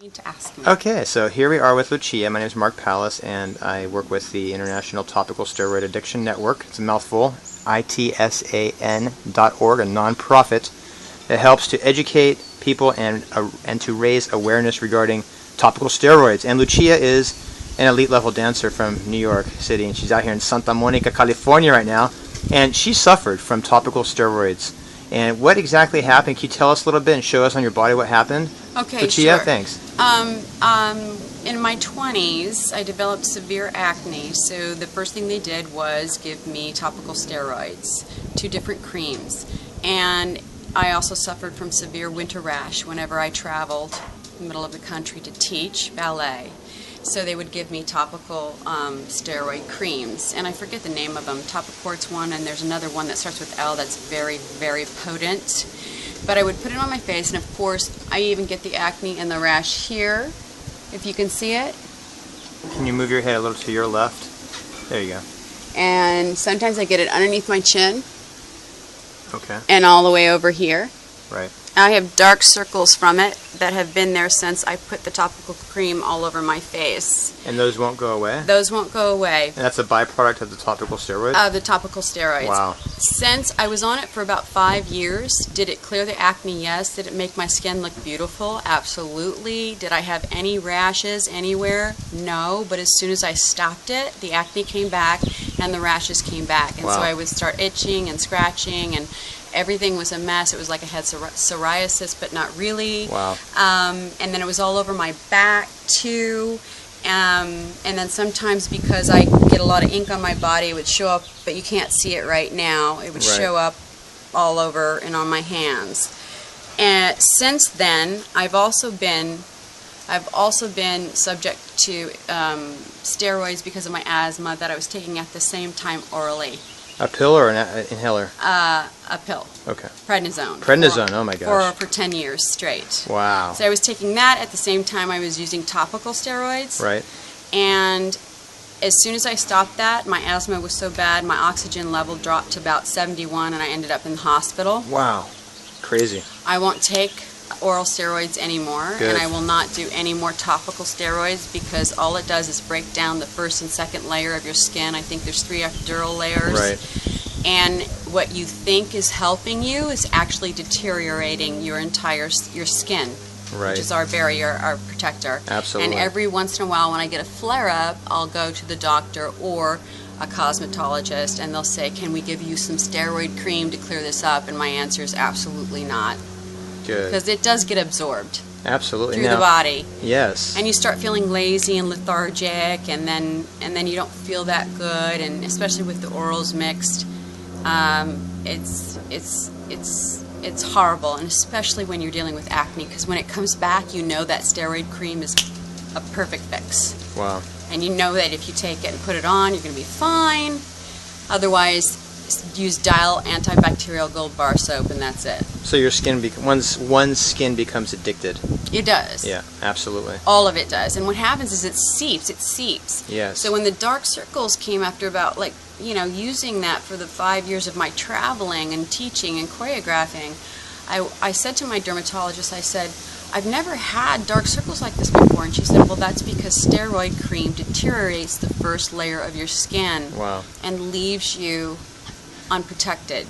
Need to ask me. Okay, so here we are with Lucia. My name is Mark Pallas, and I work with the International Topical Steroid Addiction Network. It's a mouthful. ITSAN.org, a non-profit that helps to educate people and to raise awareness regarding topical steroids. And Lucia is an elite level dancer from New York City, and she's out here in Santa Monica, California right now, and she suffered from topical steroids. And what exactly happened? Can you tell us a little bit and show us on your body what happened? Okay, Lucia, sure. thanks. In my 20s, I developed severe acne, so the first thing they did was give me topical steroids, 2 different creams. And I also suffered from severe winter rash whenever I traveled in the middle of the country to teach ballet. So they would give me topical steroid creams, and I forget the name of them. Topicort's one, and there's another one that starts with L that's very, very potent. But I would put it on my face, and of course, I even get the acne and the rash here, if you can see it. Can you move your head a little to your left? There you go. And sometimes I get it underneath my chin. Okay. And all the way over here. Right. I have dark circles from it that have been there since I put the topical cream all over my face. And those won't go away? Those won't go away. And that's a byproduct of the topical steroids? The topical steroids. Wow. Since I was on it for about 5 years, did it clear the acne? Yes. Did it make my skin look beautiful? Absolutely. Did I have any rashes anywhere? No. But as soon as I stopped it, the acne came back and the rashes came back. And wow. So I would start itching and scratching, and everything was a mess. It was like I had psoriasis, but not really. Wow. And then it was all over my back too. And then sometimes, because I get a lot of ink on my body, it would show up, but you can't see it right now. It would show up all over and on my hands. And since then, I've also been subject to steroids because of my asthma that I was taking at the same time orally. A pill or an inhaler? A pill. Okay. Prednisone. Prednisone, oh my gosh. For 10 years straight. Wow. So I was taking that at the same time I was using topical steroids. Right. And as soon as I stopped that, my asthma was so bad, my oxygen level dropped to about 71, and I ended up in the hospital. Wow. Crazy. I won't take oral steroids anymore. Good. And I will not do any more topical steroids, because all it does is break down the first and second layer of your skin. I think there's 3 epidural layers. Right. And what you think is helping you is actually deteriorating your skin. Right. Which is our barrier, our protector. Absolutely. And every once in a while when I get a flare-up, I'll go to the doctor or a cosmetologist, and they'll say, can we give you some steroid cream to clear this up? And my answer is absolutely not. Good. Because it does get absorbed. Absolutely. Through the body. Yes. And you start feeling lazy and lethargic, and then you don't feel that good, and especially with the orals mixed, it's horrible, and especially when you're dealing with acne, because when it comes back, you know that steroid cream is a perfect fix. Wow. And you know that if you take it and put it on, you're going to be fine. Otherwise, use Dial antibacterial gold bar soap, and that's it. So your skin, one's skin becomes addicted. It does. Yeah, absolutely. All of it does. And what happens is it seeps. Yes. So when the dark circles came after about, using that for the 5 years of my traveling and teaching and choreographing, I said to my dermatologist, I said, I've never had dark circles like this before. And she said, well, that's because steroid cream deteriorates the first layer of your skin. Wow. And leaves you unprotected.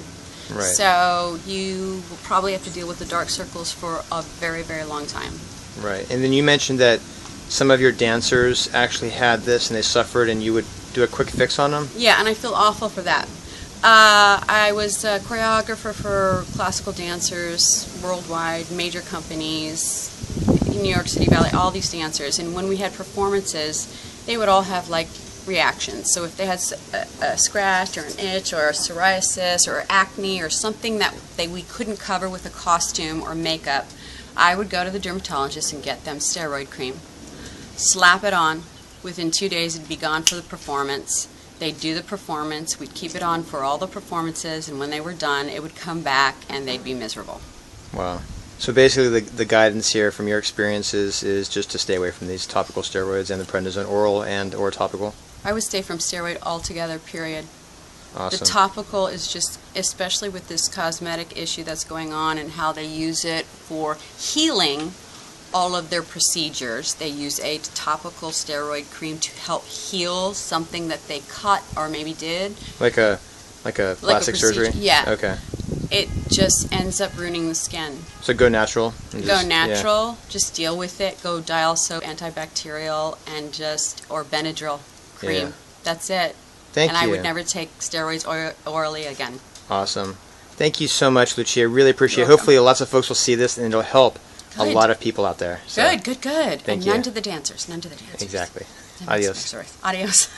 Right. So you will probably have to deal with the dark circles for a very, very long time. Right. And then you mentioned that some of your dancers actually had this and they suffered, and you would do a quick fix on them? Yeah, and I feel awful for that. I was a choreographer for classical dancers worldwide, major companies, New York City Ballet, all these dancers. And when we had performances, they would all have reactions. So if they had a scratch or an itch or a psoriasis or acne or something that we couldn't cover with a costume or makeup, I would go to the dermatologist and get them steroid cream, slap it on. Within 2 days it'd be gone for the performance. They'd do the performance, we'd keep it on for all the performances, and when they were done it would come back and they'd be miserable. Wow. So basically the guidance here from your experiences is just to stay away from these topical steroids and the prednisone, oral and or topical? I would stay from steroid altogether, period. Awesome. The topical is just, especially with this cosmetic issue that's going on and how they use it for healing all of their procedures. They use a topical steroid cream to help heal something that they cut or maybe did. Like a plastic surgery? Yeah. Okay. It just ends up ruining the skin. So go natural. Go natural. Just deal with it. Go dial soap, antibacterial, and or Benadryl cream. Yeah. That's it. Thank you. And I would never take steroids orally again. Awesome. Thank you so much, Lucia. I really appreciate it. You're Hopefully lots of folks will see this and it'll help a lot of people out there. So, Good. Thank and you. none to the dancers. None to the dancers. Exactly. Adios. Sorry. Adios.